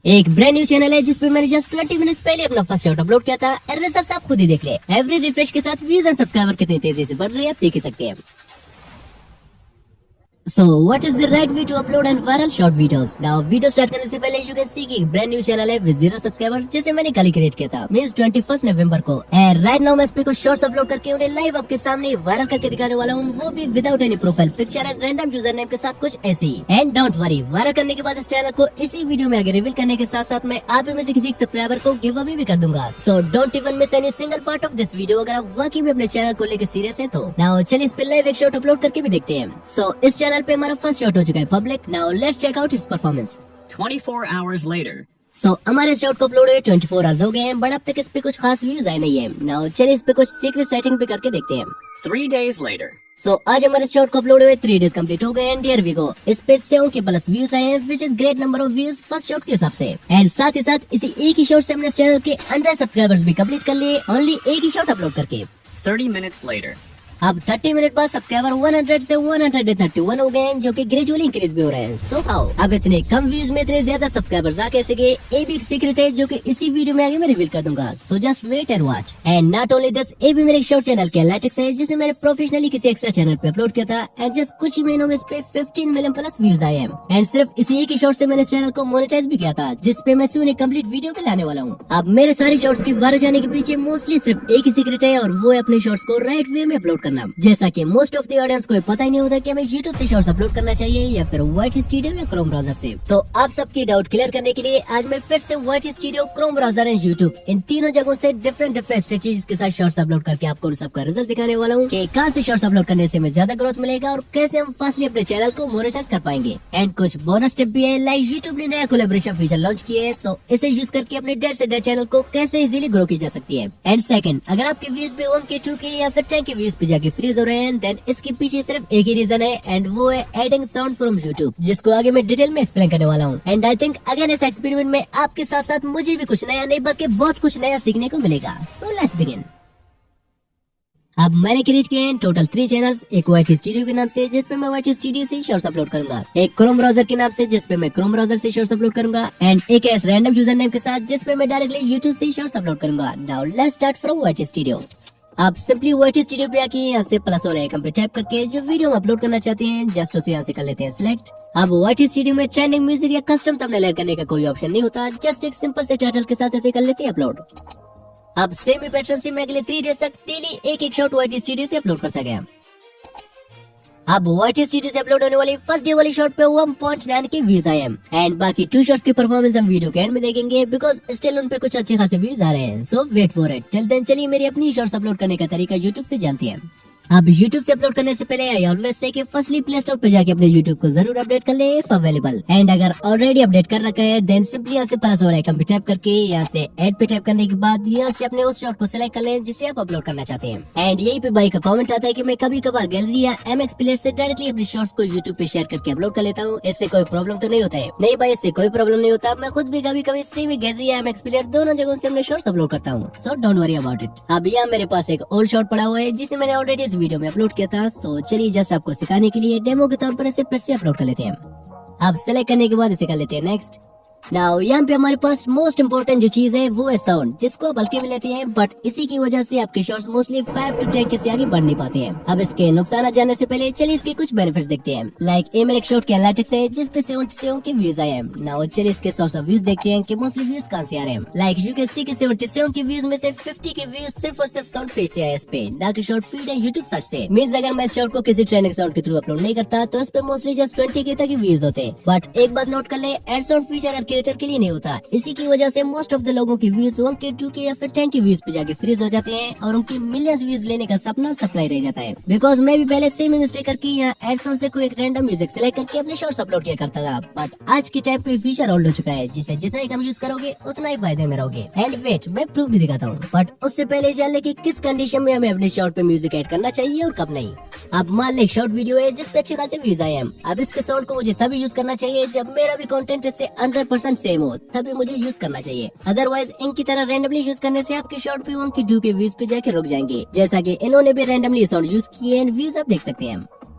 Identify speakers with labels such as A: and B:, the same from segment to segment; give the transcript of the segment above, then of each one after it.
A: एक brand new channel है जिसपे मैंने जस्ट 20 मिनट पहले अपना फर्स्ट शॉट अपलोड किया था। रिजल्ट्स आप खुद ही देख ले। एवरी रिफ्रेश के साथ व्यूज एंड सब्सक्राइबर कितनी तेजी से बढ़ रहे हैं आप देख ही सकते हैं। So what is the right way to upload and viral short videos? Now video start करने से पहले you can see कि ब्रांड न्यू चैनल है with 0 सब्सक्राइबर जिसे मैंने कल ही क्रिएट किया था मींस 21 नवंबर को। एंड राइट नाउ मैं इस पे कुछ शॉर्ट्स अपलोड करके उन्हें लाइव आपके सामने वायरल करके दिखाने वाला हूँ, वो भी without any profile picture and random user name के साथ कुछ ऐसे ही। एंड डोंट वरी, वायरल करने के बाद इस चैनल को इसी वीडियो में आगे रिवील करने के साथ साथ मैं आप में से किसी सब्सक्राइबर को गिव अवे भी कर दूंगा। So don't even miss any single part of this video अगर आप वाकई में अपने चैनल को लेकर सीरियस है तो। नाउ चलिए इस पे लाइव एक शॉट अपलोड करके भी देखते हैं। सो इस चैनल पे हमारा फर्स्ट शॉट हो चुका है public. Now let's check out its performance.
B: 24 hours later.
A: So हमारे शॉट को अपलोड हुए 24 आवर्स हो गए हैं, बट अब तक इस पे कुछ खास व्यूज आए नहीं है। नाउ चलिए इस पे कुछ सीक्रेट सेटिंग भी करके देखते हैं।
B: 3 days later.
A: सो आज हमारे शॉट को अपलोड हुए 3 डेज कंप्लीट हो गए एंड हियर वी गो। इस पे 7 के प्लस व्यूज आए हैं which is great number of views first shot के हिसाब से। एंड साथ ही साथ इसी एक ही शॉट से हमने चैनल के 100 सब्सक्राइबर्स भी कंप्लीट कर लिए ओनली एक ही शॉट अपलोड करके।
B: 30 minutes later.
A: अब 30 मिनट बाद सब्सक्राइबर 100 से 131 हो गए हैं, जो कि ग्रेजुअली इंक्रीज भी हो रहे हैं। सो हाउ अब इतने कम व्यूज में इतने ज्यादा सब्सक्राइबर्स आ कैसे गए, ये भी एक सीक्रेट है जो कि इसी वीडियो में आगे मैं रिवील कर दूंगा। So just wait and watch. And not only this, ये भी मेरे शॉर्ट चैनल के एनालिटिक्स है जिसे मैंने प्रोफेशनली किसी एक्स्ट्रा चैनल पे अपलोड किया था एंड जस्ट कुछ ही महीनों में इस पे 15 मिलियन प्लस व्यूज आए हैं। एंड सिर्फ इसी एक ही शॉर्ट से मैंने चैनल को मोनेटाइज भी किया था, जिसपे मैं सोने कंप्लीट वीडियो भी लाने वाला हूँ। अब मेरे सारे शॉर्ट्स की वायरल जाने के पीछे मोस्टली सिर्फ एक ही सीक्रेट है और वो है अपने शॉर्ट्स को राइट वे में अपलोड करना। जैसा कि मोस्ट ऑफ द ऑडियंस को पता ही नहीं होता कि हमें YouTube से शॉर्ट्स अपलोड करना चाहिए या फिर YT स्टूडियो या क्रोम ब्राउजर से। तो आप सबकी डाउट क्लियर करने के लिए आज मैं फिर से YT studio, Chrome browser and YouTube इन तीनों जगहों से डिफरेंट स्ट्रेटेजीज के साथ शॉर्ट्स अपलोड करके आपको उन सबका रिजल्ट दिखाने वाला हूँ कि कहाँ से शॉर्ट्स अपलोड करने से हमें ज्यादा ग्रोथ मिलेगा और कैसे हम फास्टली अपने चैनल को मोनेटाइज कर पाएंगे। एंड कुछ बोनस टिप भी है, लाइक YouTube ने नया कोलैबोरेशन फीचर लॉन्च किया है, सो इसे यूज करके अपने डेढ़ से डेढ़ चैनल को कैसे इजीली ग्रो की जा सकती है। एंड सेकंड, अगर आपके व्यूज पे 1K 2K या फिर 10K व्यूज पे जाके फ्रीज हो रहे हैं देन इसके पीछे सिर्फ एक ही रीजन है एंड वो है एडिंग साउंड फ्रॉम YouTube, जिसको आगे मैं डिटेल में एक्सप्लेन करने वाला हूँ। एंड आई थिंक अगेन इस एक्सपेरिमेंट में आपके साथ साथ मुझे भी कुछ नया नहीं बल्कि बहुत कुछ नया सीखने को मिलेगा। So let's begin. अब मैंने क्रिएट किए हैं टोटल 3 चैनल्स, एक YT स्टूडियो के नाम से जिसपे मैं YT स्टूडियो से शॉर्ट्स अपलोड करूंगा, एक क्रोम ब्राउजर के नाम से जिसपे मैं क्रोम ब्राउजर से शॉर्ट्स अपलोड करूंगा एंड एक ऐसे रैंडम यूजर नेम के साथ जिसपे मैं डायरेक्टली YouTube से शॉर्ट्स अपलोड करूंगा। Now let's start from YT studio. आप सिंपली YT स्टूडियो पे आके यहाँ से प्लस वाले आइकन पे टैप करके जो वीडियो हम अपलोड करना चाहते हैं जस्ट उसे यहाँ से कर लेते हैं सिलेक्ट। अब YT स्टूडियो में ट्रेंडिंग म्यूजिक या कस्टम थंबनेल ऐड करने का कोई ऑप्शन नहीं होता, जस्ट एक सिंपल से टाइटल के साथ ऐसे कर लेते हैं अपलोड। अब सेम ही पैटर्न से मैं अगले 3 डेज तक डेली एक शॉट YT स्टूडियो से अपलोड करता गया। अब YT स्टूडियो से अपलोड होने वाली फर्स्ट डे वाली शॉट पे 1.9 के व्यूज आए हैं एंड बाकी 2 शॉट्स की परफॉर्मेंस हम वीडियो के एंड में देखेंगे बिकॉज स्टिल उन पे कुछ अच्छे खासे व्यूज आ रहे हैं। So wait for it. Till then चलिए मेरी अपनी शॉर्ट्स अपलोड करने का तरीका YouTube से जानते हैं। अब YouTube से अपलोड करने से पहले आई ऑलवेज से कि फर्स्टली प्ले स्टोर पे जाके अपने YouTube को जरूर अपडेट कर ले इफ अवेलेबल। एंड अगर ऑलरेडी अपडेट कर रखा है देन सिंपली यहाँ से प्लस वाला आइकन पे टैप करके यहाँ से ऐड पे टैप करने के बाद यहाँ से अपने उस शॉट को सिलेक्ट कर लें जिसे आप अपलोड करना चाहते हैं। एंड यही पे भाई का कमेंट आता है कि मैं कभी कभार गैलरी या MX प्लेयर से डायरेक्टली अपने शॉर्ट्स को YouTube पे शेयर करके अपलोड कर लेता हूँ, इससे कोई प्रॉब्लम तो नहीं होता है? नहीं भाई, इससे कोई प्रॉब्लम नहीं होता। मैं खुद भी कभी कभी सेम गैलरी या MX प्लेयर दोनों जगहों से अपने शॉर्ट्स अपलोड करता हूँ, so don't worry about it. अब यहाँ मेरे पास एक ओल्ड शॉट पड़ा हुआ है जिसे मैंने ऑलरेडी इस वीडियो में अपलोड किया था। सो चलिए जस्ट आपको सिखाने के लिए डेमो के तौर पर इसे फिर से अपलोड कर लेते हैं। अब सेलेक्ट करने के बाद इसे कर लेते हैं नेक्स्ट। नाउ यहाँ पे हमारे पास मोस्ट इम्पोर्टेंट जो चीज है वो है साउंड, जिसको आप हल्के में लेते हैं बट इसी की वजह से आपके शॉर्ट्स मोस्टली 5 to 10 के से आगे बढ़ नहीं पाते हैं। अब इसके नुकसान जानने से पहले चलिए इसके कुछ बेनिफिट्स देखते हैं। लाइक ये मेरे शॉर्ट के एनालिटिक्स है जिसपे 77 के व्यूज आए हैं। नाउ चलिए इसके सोर्स ऑफ व्यूज देखते हैं कि मोस्टली व्यूज कहाँ से आ रहे हैं। लाइक यू कैन सी के 77 के व्यूज में से 50 के व्यूज सिर्फ और सिर्फ साउंड पेज से आए इस पे, ना कि शॉर्ट फीड है YouTube सर्च से। मींस अगर मैं इस शॉर्ट को किसी ट्रेंडिंग साउंड के थ्रू अपलोड नहीं करता तो इस पे मोस्टली जस्ट 20 के तक ही व्यूज होते। बट एक बात नोट कर ले, एड साउंड फीचर हर क्रिएटर के लिए नहीं होता। इसी की वजह से मोस्ट ऑफ द लोगों की व्यूज 1K 2K या फिर 10K व्यूज पे जाके फ्रीज हो जाते हैं और उनकी मिलियंस व्यूज लेने का सपना सपना ही रह जाता है। बिकॉज मैं भी पहले सेम मिस्टेक करके यहाँ एड साउंड से कोई एक रैंडम म्यूजिक सेलेक्ट करके अपने शॉर्ट्स अपलोड किया करता था, बट आज के टाइम पे फीचर ओल्ड हो चुका है जिसे जितना ही कम यूज करोगे उतना ही फायदे में रहोगे। एंड वेट, मैं प्रूफ भी दिखाता हूँ, बट उससे पहले जान ले कि किस कंडीशन में हमें अपने शॉर्ट पे म्यूजिक ऐड करना चाहिए और कब नहीं। अब मान ले शॉर्ट वीडियो है जिसपे अच्छे खासे व्यूज आए हैं। अब इसके साउंड को मुझे तभी यूज करना चाहिए जब मेरा भी कंटेंट इससे 100% सेम हो, तभी मुझे यूज करना चाहिए। अदरवाइज इनकी तरह रैंडमली यूज करने से आपके शॉर्ट पे 1K 2K व्यूज पे जाके रुक जाएंगे, जैसा कि इन्होंने भी रैंडमली साउंड यूज किए एंड व्यूज आप देख सकते हैं।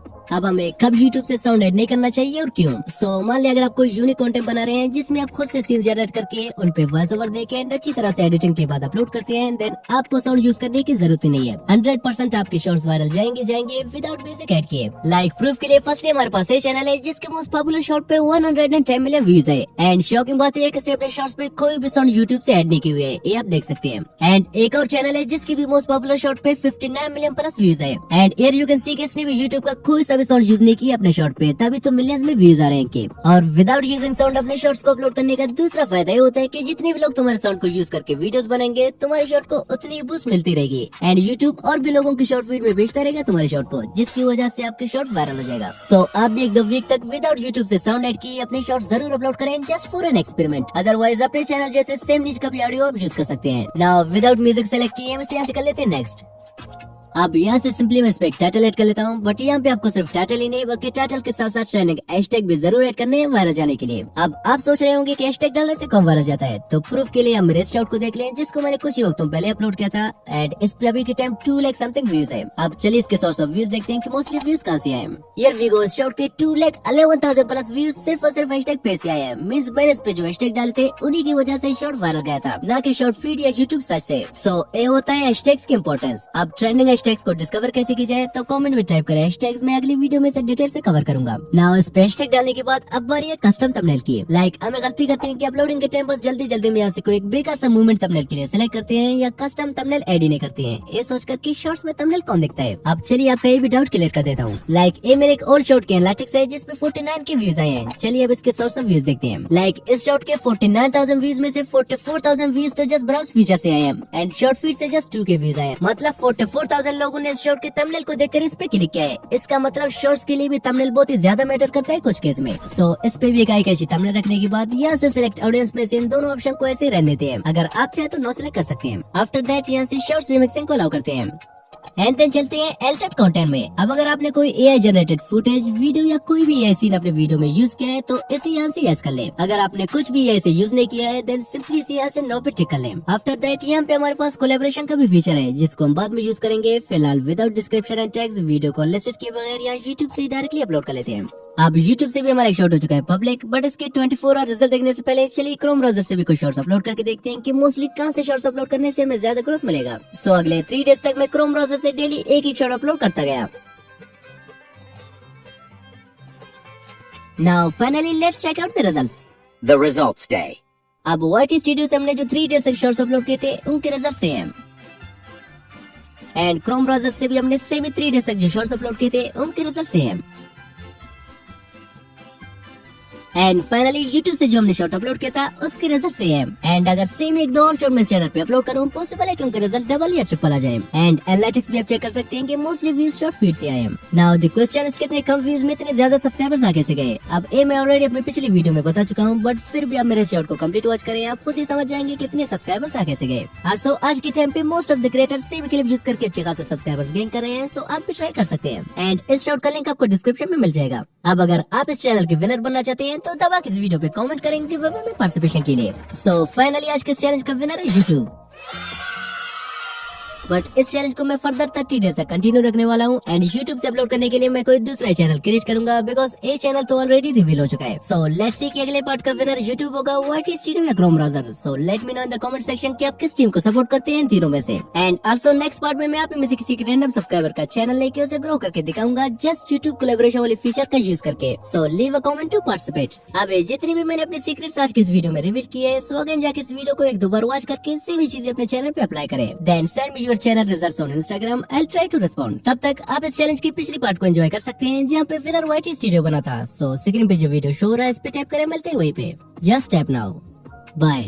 A: अब हमें कब यूट्यूब से साउंड ऐड नहीं करना चाहिए और क्यों। सो मान लिया अगर आप कोई यूनिक कंटेंट बना रहे हैं जिसमें आप खुद से सीन जनरेट करके उन पे वॉइस ओवर देके एंड अच्छी तरह से एडिटिंग के बाद अपलोड करते हैं, देन आपको साउंड यूज करने की जरूरत ही नहीं है। 100% आपके शॉर्ट्स वायरल जाएंगे विदाउट म्यूजिक ऐड किए। लाइक प्रूफ के लिए फर्स्टली हमारे पास ये चैनल है जिसके मोस्ट पॉपुलर शॉर्ट पे 110 मिलियन व्यूज है एंड शॉकिंग बात है कि अपने शॉर्ट्स पे कोई भी साउंड यूट्यूब से ऐड नहीं किए हुए है, ये आप देख सकते हैं। एंड एक और चैनल है जिसकी भी मोस्ट पॉपुलर शॉर्ट पे 59 मिलियन प्लस व्यूज है and here you can see कि इसने भी यूट्यूब का कोई सा भी साउंड यूज नहीं किया अपने शॉर्ट पे, तभी तो मिलियंस में व्यूज आ रहे हैं इनके। और विदाउट यूजिंग साउंड अपने शॉर्ट्स को अपलोड करने का दूसरा फायदा ये होता है कि जितने भी लोग तुम्हारे साउंड को यूज करके वीडियोस बनाएंगे तुम्हारे शॉर्ट को उतनी बूस्ट मिलती रहेगी एंड यूट्यूब और भी लोगों की शॉर्ट फीड में भेजता रहेगा तुम्हारे शॉर्ट को, जिसकी वजह से आपके शॉर्ट वायरल हो जाएगा। सो आप भी 1-2 वीक तक विदाउट यूट्यूब से साउंड ऐड किए अपने शॉर्ट जरूर अपलोड करें just for an experiment. Otherwise अपने चैनल जैसे सेम नीच का भी ऑडियो आप यूज कर सकते हैं। नाउ विदाउट म्यूजिक सेलेक्ट किए हम इसे यहाँ से कर लेते हैं नेक्स्ट। अब यहाँ से सिंपली मैं इस पे एक टाइटल ऐड कर लेता हूँ, बट यहाँ पे आपको सिर्फ टाइटल ही नहीं बल्कि टाइटल के साथ साथ ट्रेंडिंग हैशटैग भी जरूर ऐड करने हैं वायरल जाने के लिए। अब आप सोच रहे होंगे कि हैशटैग डालने से कम वायरल जाता है, तो प्रूफ के लिए हम मेरे शॉर्ट को देख लें जिसको मैंने कुछ ही वक्तों पहले अपलोड किया था एंड इस पे अभी के टाइम 2 लाख समथिंग व्यूज है। अब चलिए इसके सोर्स ऑफ व्यूज देखते हैं कि मोस्टली व्यूज कहाँ से आए। हियर वी गो, शॉर्ट के 2,11,000 प्लस व्यूज सिर्फ और सिर्फ हैशटैग पे से आए हैं। मींस मैंने इस पे जो हैशटैग डाले थे उन्हीं की वजह से शॉर्ट वायरल गया था, ना कि शॉर्ट फीड या यूट्यूब सर्च से। सो ये होता है हैशटैग्स की इंपॉर्टेंस। अब ट्रेंडिंग हैशटैग्स को डिस्कवर कैसे की जाए तो कमेंट में टाइप करें हैशटैग्स, मैं अगली वीडियो में से डिटेल से कवर करूंगा। नाउ इस पे हैशटैग डालने के बाद अब बारी है कस्टम थंबनेल की। लाइक हमें गलती करते हैं कि अपलोडिंग के टाइम बस जल्दी में यहाँ से कोई एक बेकार सा मूवमेंट थंबनेल के लिए सेलेक्ट करते हैं या कस्टम थंबनेल ऐड ही नहीं करते हैं, ये सोचकर कि शॉर्ट्स में थंबनेल कौन देखता है। अब चलिए आपका ये भी डाउट क्लियर कर देता हूँ। लाइक ये मेरे एक और शॉर्ट के एनालिटिक्स है जिसपे 49 के व्यूज आए हैं। चलिए अब इसके सोर्स ऑफ व्यूज देखते हैं। लाइक इस शॉर्ट के 49,000 व्यूज में से 44,000 व्यूज तो जस्ट ब्राउज फीचर से आए हैं एंड शॉर्ट फीड से जस्ट 2 के व्यूज आए हैं। मतलब 44,000 लोगों ने इस शॉर्ट के थंबनेल को देखकर इस पे क्लिक किया है। इसका मतलब शॉर्ट्स के लिए भी थंबनेल बहुत ही ज्यादा मैटर करता है कुछ केस में। सो इस पे भी एक ऐसी थंबनेल रखने के बाद यहाँ से सिलेक्ट ऑडियंस में से इन दोनों ऑप्शन को ऐसे रहने देते हैं। अगर आप चाहे तो नो सिलेक्ट कर सकते हैं। आफ्टर दैट यहाँ से शॉर्ट्स रिमिक्सिंग को अलाउ करते हैं एंड देन चलते हैं एल्टेड कंटेंट में। अब अगर आपने कोई एआई जनरेटेड फुटेज, वीडियो या कोई भी एआई सीन अपने वीडियो में यूज किया है तो इसे यहाँ से यस कर लें। अगर आपने कुछ भी ऐसे यूज नहीं किया है देन सिंपली इसे यहाँ से नो पे टिक कर लें। आफ्टर दैट यहाँ पे हमारे पास कोलैबोरेशन का भी फीचर है जिसको हम बाद में यूज करेंगे। फिलहाल without description and tags video को लिस्टेड किए बगैर यहाँ यूट्यूब से डायरेक्टली अपलोड कर लेते हैं। अब YouTube से भी हमारा एक शॉर्ट हो चुका है पब्लिक, बट इसके 24 आवर रिजल्ट देखने से पहले चलिए क्रोम ब्राउजर से भी कुछ शॉर्ट्स अपलोड करके देखते हैं कि मोस्टली कहां से शॉर्ट्स अपलोड करने से हमें ज्यादा ग्रोथ मिलेगा। सो अगले 3 डेज तक मैं क्रोम ब्राउजर से डेली एक शॉर्ट अपलोड करता गया। Now finally let's check out the results.
B: The results day.
A: अब YT स्टूडियो से हमने जो 3 डेज तक शॉर्ट्स अपलोड किए थे उनके रिजल्ट से हैं एंड क्रोम ब्राउजर से भी हमने सेम 3 डेज तक जो शॉर्ट्स अपलोड किए थे उनके रिजल्ट से हैं। एंड फाइनली YouTube से जो हमने शॉर्ट अपलोड किया था उसके रिजल्ट से है। एंड अगर सेम 1-2 और शॉर्ट मैं चैनल पे अपलोड करूँ पॉसिबल है कि उनके रिजल्ट डबल या ट्रिपल आ जाए। एंड एनालिटिक्स भी आप चेक कर सकते हैं कि मोस्टली व्यूज शॉर्ट फीड से आए हैं। नाउ द क्वेश्चन इज कितने कम व्यूज में इतने ज्यादा सब्सक्राइबर्स आ कैसे गए। अब ये मैं ऑलरेडी अपनी पिछली वीडियो में बता चुका हूँ, बट फिर भी आप मेरे शॉर्ट को कंप्लीट वॉच करें, आप खुद ही समझ जाएंगे कितने सब्सक्राइबर्स आ कैसे गए। और आज के टाइम पे most of the creators same clip use करके अच्छे खासे सब्सक्राइबर्स गेन कर रहे हैं। सो आप भी ट्राई कर सकते हैं एंड इस शॉर्ट का लिंक आपको डिस्क्रिप्शन में मिल जाएगा। अब अगर आप इस चैनल के विनर बनना चाहते हैं तो दबा के इस वीडियो पे कमेंट करेंगे गिव अवे में पार्टिसिपेशन के लिए। सो फाइनली आज के चैलेंज का विनर है YouTube। बट इस चैलेंज को मैं फर्दर 30 डेज तक कंटिन्यू रखने वाला हूँ एंड YouTube से अपलोड करने के लिए मैं कोई दूसरा चैनल क्रिएट करूंगा बिकॉज ये चैनल तो ऑलरेडी रिवील हो चुका है। सो लेट्स सी कि अगले पार्ट का विनर YouTube होगा YT स्टूडियो या Chrome browser. So let me know in the comment section कि आप किस टीम को सपोर्ट करते हैं इन तीनों में से। एंड आल्सो नेक्स्ट पार्ट में मैं आप में से किसी रैंडम सब्सक्राइबर का चैनल लेके उसे ग्रो करके दिखाऊंगा जस्ट YouTube कोलैबोरेशन वाले फीचर का यूज करके। So leave a comment to participate. अब जितनी भी मैंने अपने सीक्रेट्स आज के इस वीडियो में रिवील किए सो अगेन जाके इस वीडियो को 1-2 बार वॉच करके सभी चीजें अपने चैनल पे अप्लाई करें। Then send me your channel results on Instagram, I'll try to respond। तब तक आप इस चैलेंज की पिछली पार्ट को एंजॉय कर सकते हैं जहाँ पे विनर YT स्टूडियो बना था। सो स्क्रीन पे जो वीडियो शो हो रहा है इस पे टैप करें, मिलते हैं वहीं पे। Just tap now. बाय।